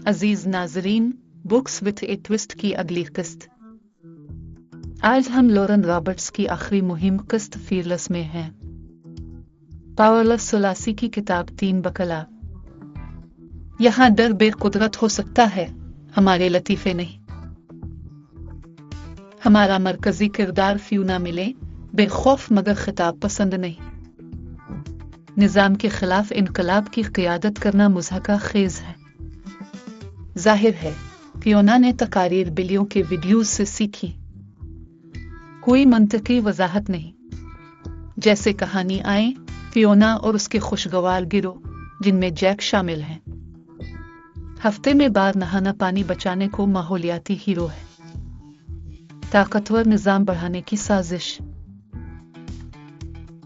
अजीज नाजरीन, books with A twist की अगली किस्त। आज हम लॉरेन रॉबर्ट्स की आखिरी मुहिम किस्त फीयरलेस में हैं। पाओलो सोलासी की किताब 3 बकला। यहाँ डर बेकुदरत हो सकता है, हमारे लतीफे नहीं। हमारा मरकजी किरदार फ्यूना मिले बेखौफ मगर खिताब पसंद नहीं। निजाम के खिलाफ इनकलाब की क़ियादत करना मुज़हका खेज है। जाहिर है फियोना ने तकारीर बिलियों के वीडियोज से सीखी। कोई मंतकी वजाहत नहीं। जैसे कहानी आए, फियोना और उसके खुशगवार गिरोह जिनमें जैक शामिल हैं, हफ्ते में बार नहाना पानी बचाने को माहौलियाती हीरो है। ताकतवर निजाम बढ़ाने की साजिश।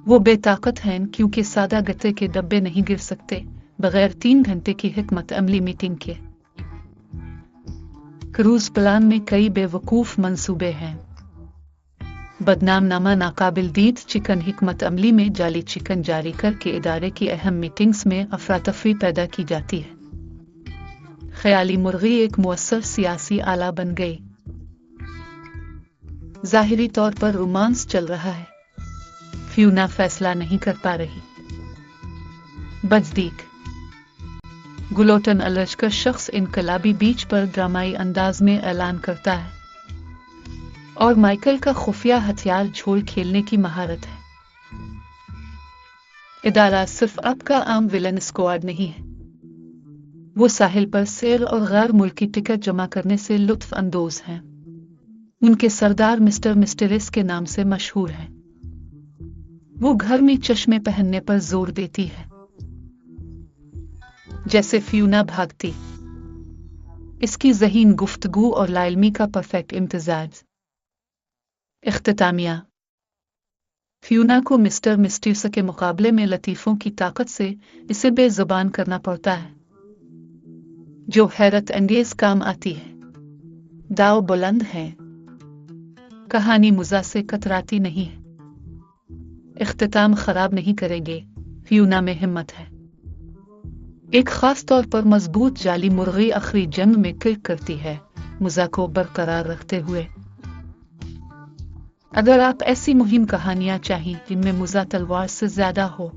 वो बेताकत हैं क्योंकि सादा गत्ते के डब्बे नहीं गिर सकते बगैर 3 घंटे की हिकमत अमली मीटिंग के। क्रूज प्लान में कई बेवकूफ मंसूबे हैं। बदनाम नामा नाकाबिल दीद चिकन हिकमत अमली में जाली चिकन जारी करके इदारे की अहम मीटिंग्स में अफरा-तफरी पैदा की जाती है। ख्याली मुर्गी एक मुअस्सर सियासी आला बन गई। जाहिरी तौर पर रोमांस चल रहा है, फ्यूना फैसला नहीं कर पा रही। बजदीक गुलोटन अलशकर शख्स इनकलाबी बीच पर ड्रामाई अंदाज में ऐलान करता है, और माइकल का खुफिया हथियार झोल खेलने की महारत है। इदारा सिर्फ आपका आम विलन स्क्वाड नहीं है। वो साहिल पर सैर और गैर मुल्की टिकट जमा करने से लुत्फ अंदोज हैं। उनके सरदार मिस्टर मिस्टेरिस के नाम से मशहूर हैं। वो घर में चश्मे पहनने पर जोर देती है, जैसे फ्यूना भागती। इसकी ज़हीन गुफ्तगू और लाइल्मी का परफेक्ट इम्तिजाज। इख्तितामिया फ्यूना को मिस्टर मिस्टीरियस के मुकाबले में लतीफ़ों की ताकत से इसे बेज़ुबान करना पड़ता है, जो हैरत अंगेज काम आती है। दाव बुलंद है, कहानी मुज़ा से कतराती नहीं है। इख्तिताम खराब नहीं करेंगे, फ्यूना में हिम्मत है। एक खास तौर पर मजबूत जाली मुर्गी आखिरी जंग में क्लिक करती है, मुज़ा को बरकरार रखते हुए। अगर आप ऐसी मुहिम कहानियां चाहिए जिनमें मुज़ा तलवार से ज्यादा हो,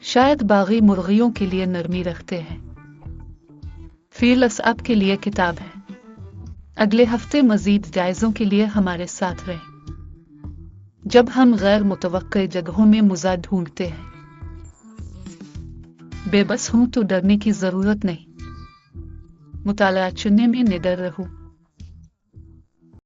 शायद बागी मुर्गियों के लिए नरमी रखते हैं, फीयरलेस आपके लिए किताब है। अगले हफ्ते मजीद जायज़ों के लिए हमारे साथ रहें, जब हम गैर मुतवक्के जगहों में मुज़ा ढूंढते हैं। बेबस हूं तो डरने की जरूरत नहीं, मुताला चुनने में निडर रहूं।